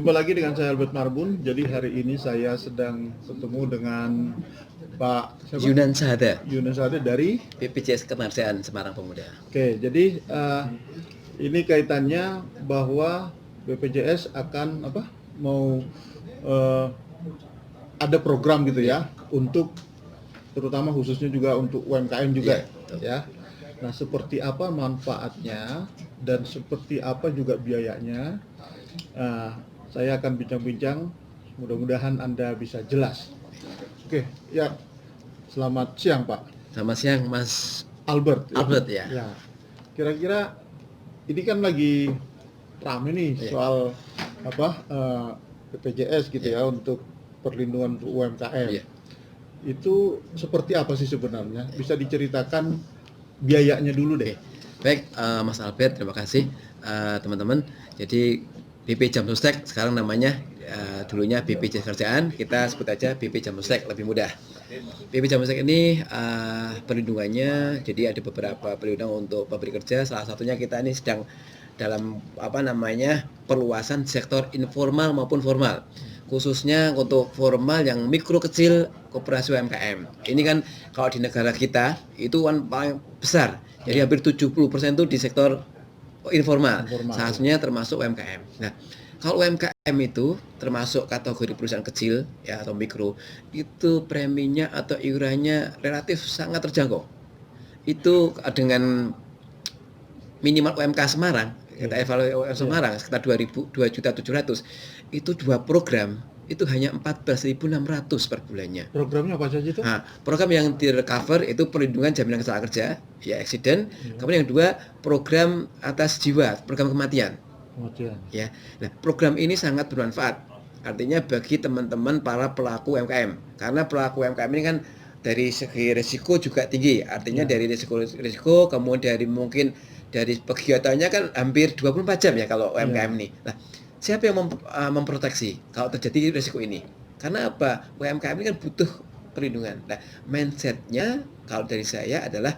Jumpa lagi dengan saya Albert Marbun. Jadi hari ini saya sedang ketemu dengan Pak Yunan Sahada, Yunan Sahada dari BPJS Ketenagakerjaan Semarang Pemuda. Oke, jadi ini kaitannya bahwa BPJS akan mau ada program gitu ya untuk terutama khususnya juga untuk UMKM juga ya. Nah, seperti apa manfaatnya dan seperti apa juga biayanya? Saya akan bincang-bincang, mudah-mudahan Anda bisa jelas. Oke, ya. Selamat siang, Pak. Selamat siang, Mas Albert. Albert ya. Ya. Kira-kira ini kan lagi rame nih soal BPJS gitu ya untuk perlindungan UMKM. Itu seperti apa sih sebenarnya? Bisa diceritakan biayanya dulu deh. Baik, Mas Albert, terima kasih teman-teman. Jadi BP Jamstek sekarang namanya dulunya BPJS Kerjaan, kita sebut aja BP Jamstek lebih mudah. BP Jamstek ini perlindungannya, jadi ada beberapa perlindungan untuk pemberi kerja. Salah satunya kita ini sedang dalam perluasan sektor informal maupun formal, khususnya untuk formal yang mikro kecil koperasi UMKM. Ini kan kalau di negara kita itu kan paling besar, jadi hampir 70% itu di sektor informal. Salah satunya termasuk UMKM. Nah, kalau UMKM itu termasuk kategori perusahaan kecil ya atau mikro, itu preminya atau iurannya relatif sangat terjangkau. Itu dengan minimal UMK Semarang, kita evaluasi Semarang sekitar 2.700.000, itu dua program itu hanya 14.600 per bulannya. Programnya apa saja itu? Nah, program yang di-recover itu perlindungan jaminan kecelakaan kerja, ya accident. Kemudian yang kedua, program atas jiwa, program kematian. Ya. Nah, program ini sangat bermanfaat. Artinya bagi teman-teman para pelaku UMKM. Karena pelaku UMKM ini kan dari segi risiko juga tinggi. Artinya dari risiko, kemudian dari kegiatannya kan hampir 24 jam ya kalau UMKM ini. Nah, siapa yang memproteksi kalau terjadi risiko ini? Karena apa? UMKM ini kan butuh perlindungan. Nah, mindsetnya kalau dari saya adalah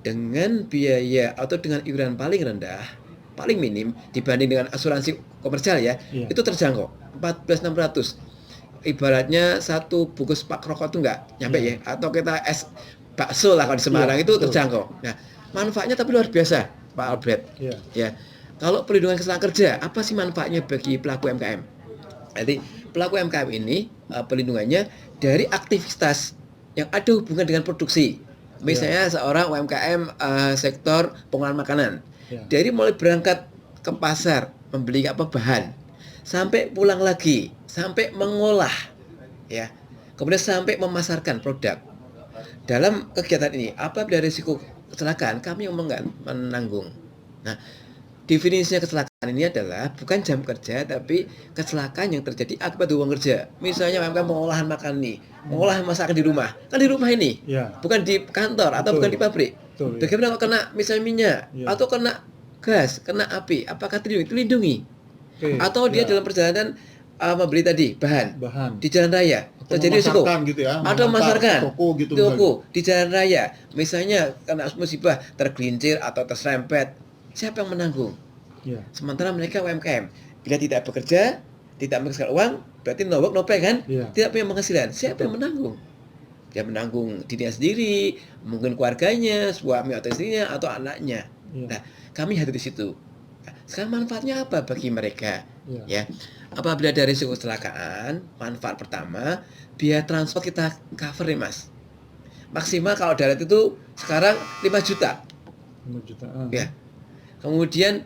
dengan biaya atau dengan iuran paling rendah, paling minim dibanding dengan asuransi komersial ya, itu terjangkau 14.600. Ibaratnya satu bungkus pak rokok itu nggak nyampe ya, atau kita es bakso lah kalau di Semarang itu terjangkau. Nah, manfaatnya tapi luar biasa, Pak Albert. Ya. Kalau perlindungan kecelakaan kerja, apa sih manfaatnya bagi pelaku UMKM? Jadi pelaku UMKM ini perlindungannya dari aktivitas yang ada hubungan dengan produksi. Misalnya seorang UMKM sektor pengolahan makanan, dari mulai berangkat ke pasar membeli bahan, sampai pulang lagi, sampai mengolah, ya, kemudian sampai memasarkan produk. Dalam kegiatan ini, apabila risiko kecelakaan, kami menanggung. Nah, definisinya kecelakaan ini adalah bukan jam kerja, tapi kecelakaan yang terjadi akibat hubungan kerja. Misalnya UMKM pengolahan makan nih, pengolahan masakan di rumah, kan di rumah ini, bukan di kantor atau bukan di pabrik. Bagaimana kalau kena misalnya minyak atau kena gas, kena api, apakah terlindungi? Atau dia dalam perjalanan membeli tadi bahan di jalan raya terjadi risiko gitu ya, atau memasarkan toko di jalan raya, misalnya kena musibah tergelincir atau terserempet, siapa yang menanggung? Sementara mereka UMKM bila tidak bekerja, tidak menghasilkan uang, berarti no work no pay kan? Tidak punya penghasilan, siapa yang menanggung? Dia menanggung dirinya sendiri, mungkin keluarganya, suami atau istrinya atau anaknya. Nah, kami hadir di situ. Nah, sekarang manfaatnya apa bagi mereka? Ya, apabila ada risiko kecelakaan, manfaat pertama, biaya transport kita cover nih Mas. Maksimal kalau darat itu sekarang 5 juta. 5 juta. Ya. Kemudian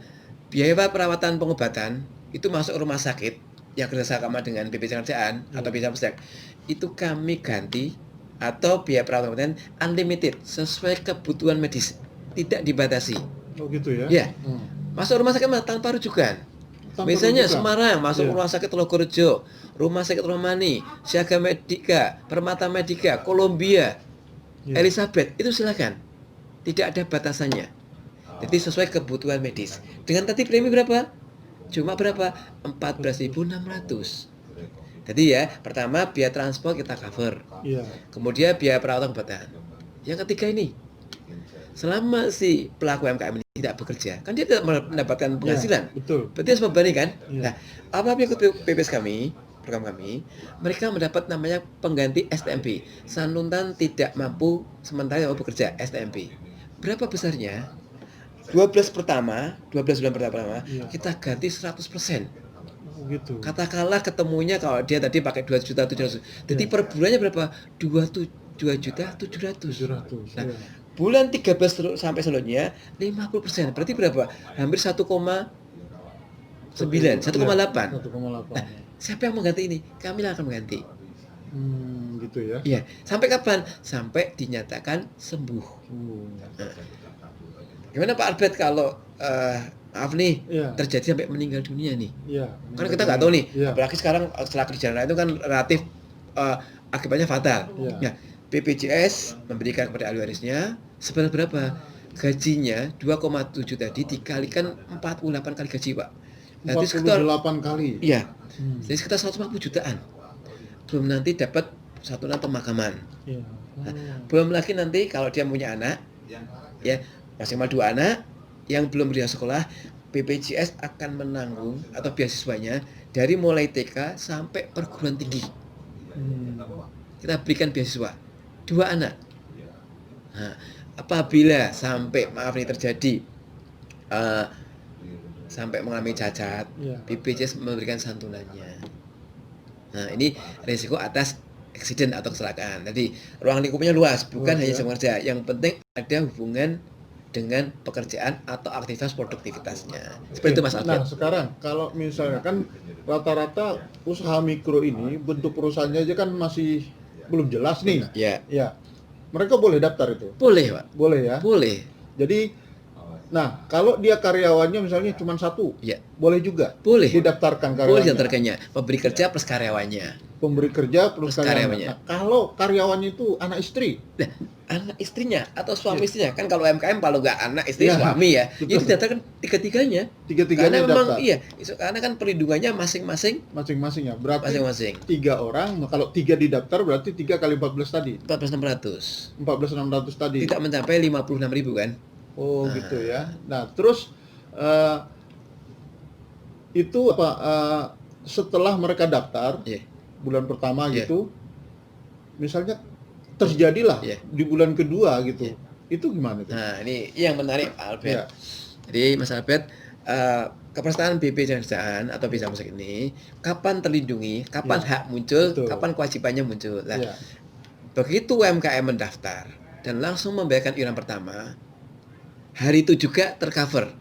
biaya perawatan pengobatan itu masuk rumah sakit yang kerjasama dengan BPJS Kerjaan atau BPJS Jamstek, itu kami ganti, atau biaya perawatan pengobatan unlimited sesuai kebutuhan medis, tidak dibatasi. Oh gitu ya? Ya. Masuk rumah sakit tanpa rujukan. Misalnya Semarang masuk rumah sakit Logorejo, rumah sakit Romani, Siaga Medika, Permata Medika, Kolombia, Elizabeth, itu silakan. Tidak ada batasannya. Jadi sesuai kebutuhan medis. Dengan tadi premi berapa? Cuma berapa? 14.600. Jadi ya, pertama biaya transport kita cover. Kemudian biaya perawatan pengobatan. Yang ketiga ini, selama si pelaku UMKM ini tidak bekerja, kan dia tidak mendapatkan penghasilan. Betul. Berarti harus membebani kan? Iya. Nah, apa yang ikut PPS kami, program kami, mereka mendapat namanya pengganti STMP, santunan tidak mampu sementara yang mau bekerja, STMP. Berapa besarnya? 12 bulan pertama, Iya. kita ganti 100%. Oh, gitu. Katakanlah ketemunya kalau dia tadi pakai 2.700.000. Jadi Iya. per bulannya berapa? 2.700.000. 700. Nah, Iya. bulan 13 sampai selanjutnya 50%. Berarti berapa? Hampir 1,9, 1,8. 1,8. Nah, siapa yang mengganti ini? Kami lah akan mengganti. Gitu ya. Iya. Sampai kapan? Sampai dinyatakan sembuh. Nah, gimana Pak Albert kalau maaf nih, Iya. terjadi sampai meninggal dunia nih? Iya. Kan kita nggak tahu nih, Iya. apalagi sekarang setelah kerjaan itu kan relatif akibatnya fatal. Iya. Ya, BPJS memberikan kepada ahli warisnya sebenarnya berapa? Gajinya 2,7 tadi dikalikan 48 kali gaji, Pak. Berarti sekitar 48 kali. iya. Jadi sekitar 150 jutaan. Belum nanti dapat santunan pemakaman. Iya. Nah, belum lagi nanti kalau dia punya anak, ya maksimal 2 anak yang belum berjaya sekolah, BPJS akan menanggung atau beasiswanya dari mulai TK sampai perguruan tinggi. Kita berikan beasiswa 2 anak. Nah, apabila sampai maaf nih terjadi sampai mengalami cacat, Iya. BPJS memberikan santunannya. Nah, ini risiko atas eksiden atau kecelakaan. Jadi ruang lingkupnya luas, bukan hanya Luas, ya. jam kerja. Yang penting ada hubungan dengan pekerjaan atau aktivitas produktivitasnya. Seperti itu Mas Nah, Alfred. sekarang kalau misalnya kan rata-rata usaha mikro ini bentuk perusahaannya aja kan masih belum jelas nih. Ya, Ya. Mereka boleh daftar itu? boleh Pak. Boleh ya. Boleh. Jadi nah, kalau dia karyawannya misalnya cuma 1, Ya, boleh juga boleh. didaftarkan Boleh karyawannya. diantarkannya. Pemberi kerja plus karyawannya. Pemberi kerja plus Plus karyawannya. karyawannya. Nah, kalau karyawannya itu anak istri, Nah, anak istrinya atau suami Iya. istrinya kan kalau UMKM kalau nggak anak istri Iya, suami ya, betul. itu didaftarkan tiga-tiganya. tiga-tiganya Karena memang daftar iya, karena kan perlindungannya masing-masing masing-masing ya. Berarti masing-masing. 3 orang, kalau 3 didaftar berarti 3 kali 14 tadi. 14.600. 14.600 tadi. Tidak mencapai 56.000 kan? Oh, gitu ya. Nah, terus itu apa setelah mereka daftar Iya. bulan pertama Iya. gitu, misalnya terjadilah Iya. di bulan kedua gitu, Iya. itu gimana tuh? Nah, ini yang menarik Pak Albert. Iya. Jadi Mas Albert, kepesertaan BPJS atau visa musik ini kapan terlindungi, kapan Iya. hak muncul, Betul. kapan kewajibannya muncul. Nah, Iya. begitu UMKM mendaftar dan langsung membayarkan iuran pertama, hari itu juga tercover.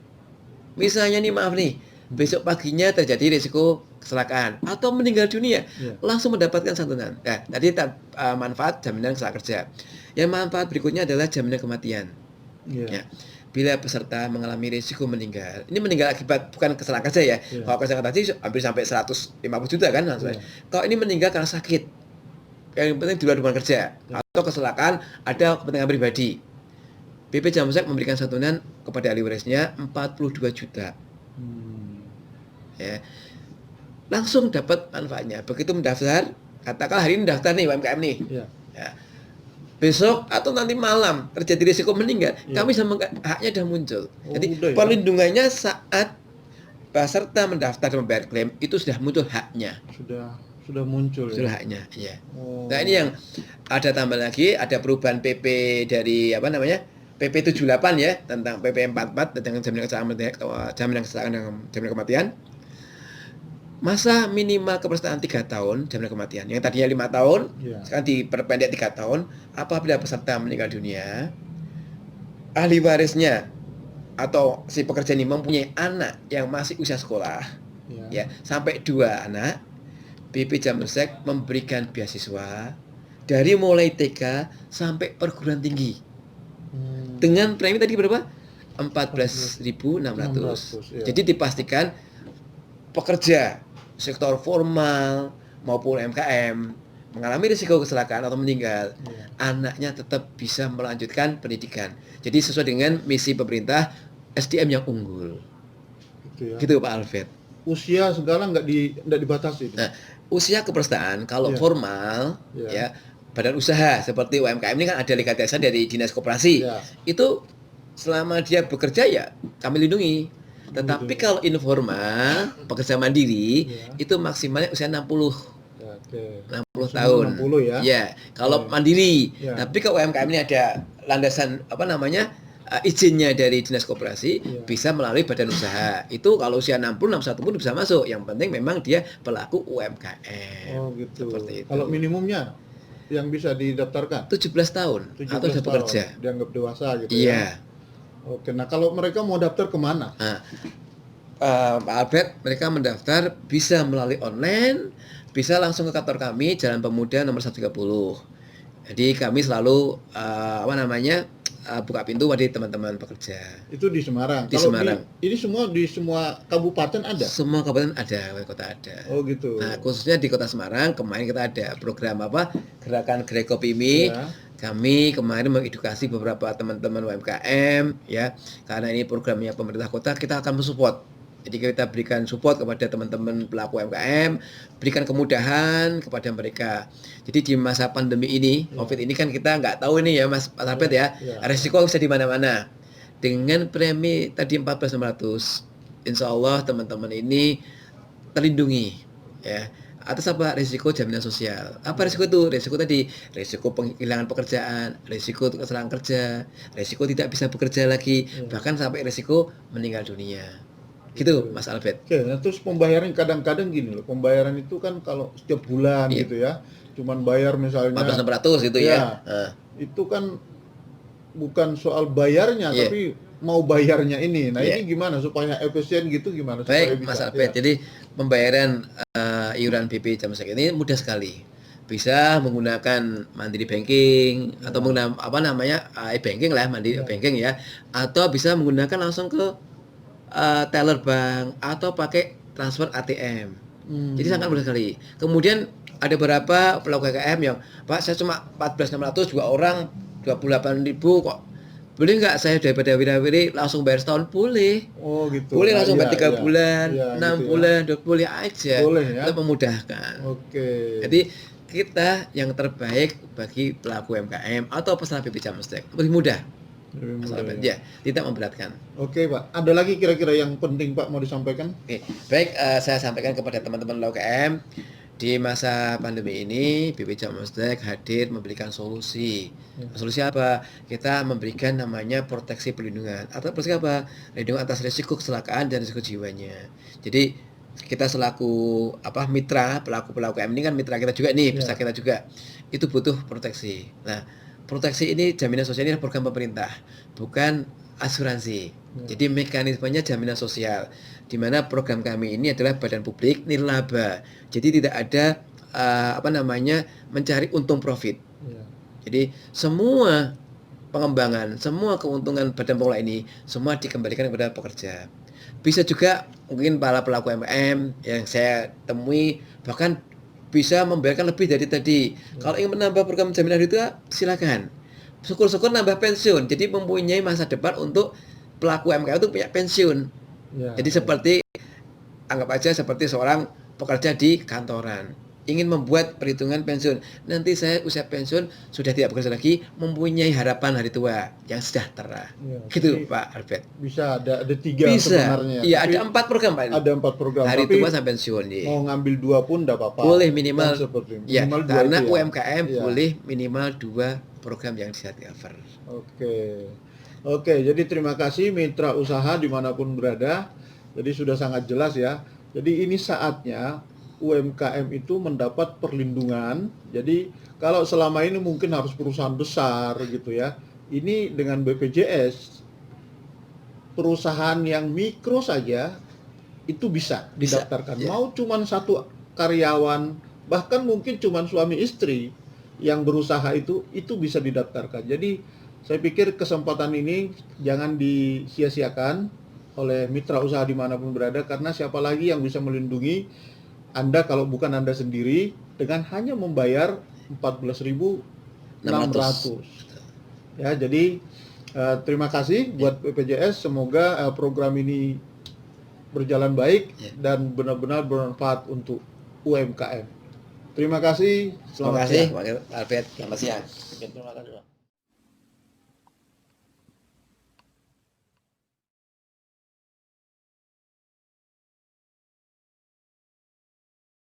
Misalnya nih maaf nih, besok paginya terjadi risiko kecelakaan atau meninggal dunia, Iya. langsung mendapatkan santunan. Nah, tadi manfaat jaminan keselamatan kerja. Yang manfaat berikutnya adalah jaminan kematian. Iya. Ya. Bila peserta mengalami risiko meninggal, ini meninggal akibat bukan kecelakaan kerja ya. Iya. Kalau kecelakaan tadi hampir sampai 150 juta kan langsung. Iya. Kalau ini meninggal karena sakit, yang penting di luar hubungan kerja atau kecelakaan ada kepentingan pribadi, BP Jamsek memberikan santunan kepada ahli warisnya 42 juta. Ya. Langsung dapat manfaatnya. Begitu mendaftar, katakanlah hari ini daftar nih UMKM nih. Iya. Ya. Besok atau nanti malam terjadi risiko meninggal, Iya. kami sama haknya sudah muncul. Oh, Jadi udah ya? perlindungannya saat peserta mendaftar dan membayar klaim itu sudah muncul haknya. Sudah muncul Sudah ya. haknya, ya. Oh. Nah, ini yang ada tambah lagi, ada perubahan PP dari apa namanya? PP 78 ya, tentang PP 44 tentang jaminan kematian. Masa minimal kepesertaan 3 tahun jaminan kematian. Yang tadinya 5 tahun, Iya. sekarang diperpendek 3 tahun. Apabila peserta meninggal dunia, ahli warisnya atau si pekerja ini mempunyai anak yang masih usia sekolah, Iya. ya, sampai 2 anak, BP Jamsek memberikan beasiswa dari mulai TK sampai perguruan tinggi. Dengan premi tadi berapa? 14.600. iya. Jadi dipastikan pekerja sektor formal maupun UMKM mengalami risiko kecelakaan atau meninggal, Iya. anaknya tetap bisa melanjutkan pendidikan. Jadi sesuai dengan misi pemerintah SDM yang unggul. Gitu ya. Gitu Pak Alfred. Usia segala nggak dibatasi. Nah, usia kepesertaan kalau Iya. formal Iya. ya badan usaha seperti UMKM ini kan ada legalisasi dari Dinas Koperasi. Iya. Itu selama dia bekerja ya kami lindungi. Tetapi kalau informal, pekerja mandiri itu maksimalnya usia 60. Ya, oke. 60 Maksimal tahun. 60 ya. Ya, kalau Oke. mandiri. Ya. Tapi kalau UMKM ini ada landasan izinnya dari Dinas Koperasi, Ya. bisa melalui badan usaha. Itu kalau usia 60, 61 pun bisa masuk. Yang penting memang dia pelaku UMKM. Oh gitu. Seperti itu. Kalau minimumnya yang bisa didaftarkan 17 tahun 17 atau sudah tahun, bekerja. dianggap dewasa gitu ya. Iya. Oke, nah kalau mereka mau daftar kemana? Nah, Pak Albert, mereka mendaftar bisa melalui online, bisa langsung ke kantor kami Jalan Pemuda nomor 130. Jadi kami selalu buka pintu bagi teman-teman pekerja. Itu di Semarang. Di Kalau Semarang. Ini semua di semua kabupaten ada. Semua kabupaten ada, kota ada. Oh gitu. Nah, khususnya di Kota Semarang kemarin kita ada program gerakan Grekopimi. Ya. Kami kemarin mengedukasi beberapa teman-teman UMKM ya, karena ini programnya pemerintah kota, kita akan mensupport. Jadi kita berikan support kepada teman-teman pelaku UMKM, berikan kemudahan kepada mereka. Jadi di masa pandemi ini, COVID ini kan kita nggak tahu ini ya Mas Albert ya, resiko bisa di mana-mana. Dengan premi tadi 14.600, insya Allah teman-teman ini terlindungi ya. Atas apa? Risiko jaminan sosial. Apa risiko itu? Risiko tadi, risiko penghilangan pekerjaan, risiko kecelakaan kerja, risiko tidak bisa bekerja lagi, bahkan sampai risiko meninggal dunia. Gitu, Mas Albert. Oke, nah terus pembayaran kadang-kadang gini loh, pembayaran itu kan kalau setiap bulan gitu ya, cuman bayar misalnya 14.600 gitu ya. Itu kan bukan soal bayarnya, tapi mau bayarnya ini. Nah ini gimana supaya efisien gitu gimana? Baik, supaya bisa, Mas Albert. Jadi pembayaran iuran BP Jam Sostek ini mudah sekali. Bisa menggunakan Mandiri Banking atau menggunakan e-banking lah, Mandiri Banking ya, atau bisa menggunakan langsung ke teller bank atau pakai transfer ATM. Jadi sangat mudah sekali. Kemudian ada beberapa pelaku UMKM yang, Pak, saya cuma 14.600 dua orang 28.000 kok. Boleh nggak saya daripada wira-wiri langsung bayar setahun? Boleh. Oh gitu. Boleh langsung bayar 3 bulan, 6 gitu bulan, 20 boleh aja. Boleh ya. Kita memudahkan. Oke. Jadi kita yang terbaik bagi pelaku UMKM atau peserta BP Jam Sostek. Lebih mudah. Ya, tidak memberatkan. Oke Pak, ada lagi kira-kira yang penting Pak mau disampaikan? Oke. Baik, saya sampaikan kepada teman-teman UMKM. Di masa pandemi ini, BP Jam Sostek hadir memberikan solusi. Solusi apa? Kita memberikan namanya proteksi perlindungan. Atau proteksi apa? Perlindungan atas risiko kecelakaan dan risiko jiwanya. Jadi kita selaku mitra pelaku UMKM ini kan mitra kita juga nih, peserta kita juga. Itu butuh proteksi. Nah, proteksi ini jaminan sosial ini program pemerintah, bukan asuransi. Jadi mekanismenya jaminan sosial, di mana program kami ini adalah badan publik nirlaba. Jadi tidak ada mencari untung profit. Jadi semua pengembangan, semua keuntungan badan pengelola ini semua dikembalikan kepada pekerja. Bisa juga mungkin para pelaku UMKM yang saya temui bahkan bisa membayarkan lebih dari tadi. Kalau ingin menambah program jaminan itu silakan. Syukur-syukur nambah pensiun. Jadi mempunyai masa depan untuk pelaku UMKM itu punya pensiun. Jadi seperti anggap aja seperti seorang pekerja di kantoran. Ingin membuat perhitungan pensiun. Nanti saya usia pensiun sudah tidak bekerja lagi, mempunyai harapan hari tua yang sejahtera. Gitu Pak Albert. Bisa ada 3 sebenarnya. Iya, ada 4 program Pak. Ada 4 program. Hari tua sampai pensiun. Mau ngambil 2 pun enggak apa-apa. Boleh minimal. Minimal 2 karena itu UMKM boleh minimal 2 program yang bisa cover. Oke, jadi terima kasih mitra usaha dimanapun berada. Jadi sudah sangat jelas ya. Jadi ini saatnya UMKM itu mendapat perlindungan. Jadi kalau selama ini mungkin harus perusahaan besar gitu ya. Ini dengan BPJS perusahaan yang mikro saja itu bisa didaftarkan. Mau cuman 1 karyawan, bahkan mungkin cuman suami istri yang berusaha itu bisa didaftarkan. Jadi saya pikir kesempatan ini jangan disia-siakan oleh mitra usaha dimanapun berada, karena siapa lagi yang bisa melindungi Anda kalau bukan Anda sendiri dengan hanya membayar 14.600. Ya, jadi terima kasih buat BPJS. Semoga program ini berjalan baik dan benar-benar bermanfaat untuk UMKM. Terima kasih. Terima kasih, Pak Albert. Selamat siang. Terima kasih, Pak.